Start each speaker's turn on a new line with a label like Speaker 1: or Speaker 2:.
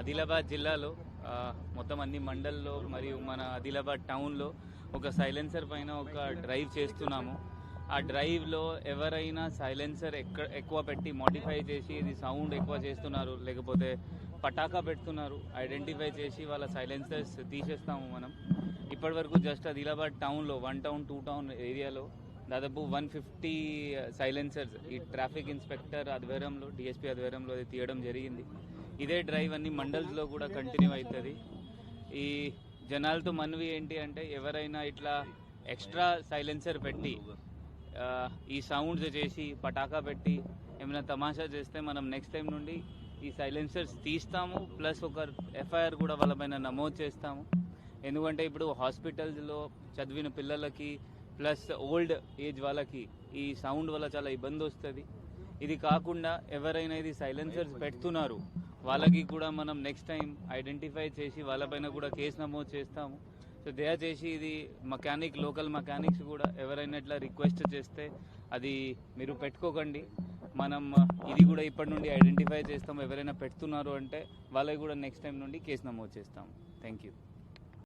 Speaker 1: ఆదిలాబాద్ జిల్లాలో మొత్తం అన్ని మండల్లో మరియు మన ఆదిలాబాద్ టౌన్లో ఒక సైలెన్సర్ పైన ఒక డ్రైవ్ చేస్తున్నాము. ఆ డ్రైవ్లో ఎవరైనా సైలెన్సర్ ఎక్కువ పెట్టి మోడిఫై చేసి ఇది సౌండ్ ఎక్కువ చేస్తున్నారు, లేకపోతే పటాకా పెడుతున్నారు, ఐడెంటిఫై చేసి వాళ్ళ సైలెన్సర్స్ తీసేస్తాము. మనం ఇప్పటివరకు జస్ట్ ఆదిలాబాద్ టౌన్లో 1 టౌన్ 2 టౌన్ ఏరియాలో దాదాపు 150 సైలెన్సర్స్ ఈ ట్రాఫిక్ ఇన్స్పెక్టర్ ఆధ్వర్యంలో, డిఎస్పీ ఆధ్వర్యంలో అది తీయడం జరిగింది. ఇదే డ్రైవ్ అన్ని మండల్స్లో కూడా కంటిన్యూ అవుతుంది. ఈ జనాలతో మనవి ఏంటి అంటే, ఎవరైనా ఇట్లా ఎక్స్ట్రా సైలెన్సర్ పెట్టి ఈ సౌండ్స్ చేసి పటాకా పెట్టి ఏమైనా తమాషా చేస్తే మనం నెక్స్ట్ టైం నుండి ఈ సైలెన్సర్స్ తీస్తాము, ప్లస్ ఒక ఎఫ్ఐఆర్ కూడా వాళ్ళపైన నమోదు చేస్తాము. ఎందుకంటే ఇప్పుడు హాస్పిటల్స్లో చదివిన పిల్లలకి ప్లస్ ఓల్డ్ ఏజ్ వాళ్ళకి ఈ సౌండ్ వల్ల చాలా ఇబ్బంది వస్తుంది. ఇది కాకుండా ఎవరైనా ఇది సైలెన్సర్స్ పెడుతున్నారు వాళ్ళకి కూడా మనం నెక్స్ట్ టైం ఐడెంటిఫై చేసి వాళ్ళపైన కూడా కేసు నమోదు చేస్తాము. సో దయచేసి ఇది లోకల్ మెకానిక్స్ కూడా ఎవరైనా ఇట్లా రిక్వెస్ట్ చేస్తే అది మీరు పెట్టుకోకండి. మనం ఇది కూడా ఇప్పటి నుండి ఐడెంటిఫై చేస్తాం. ఎవరైనా పెడుతున్నారు అంటే వాళ్ళకి కూడా నెక్స్ట్ టైం నుండి కేసు నమోదు చేస్తాము. Thank you.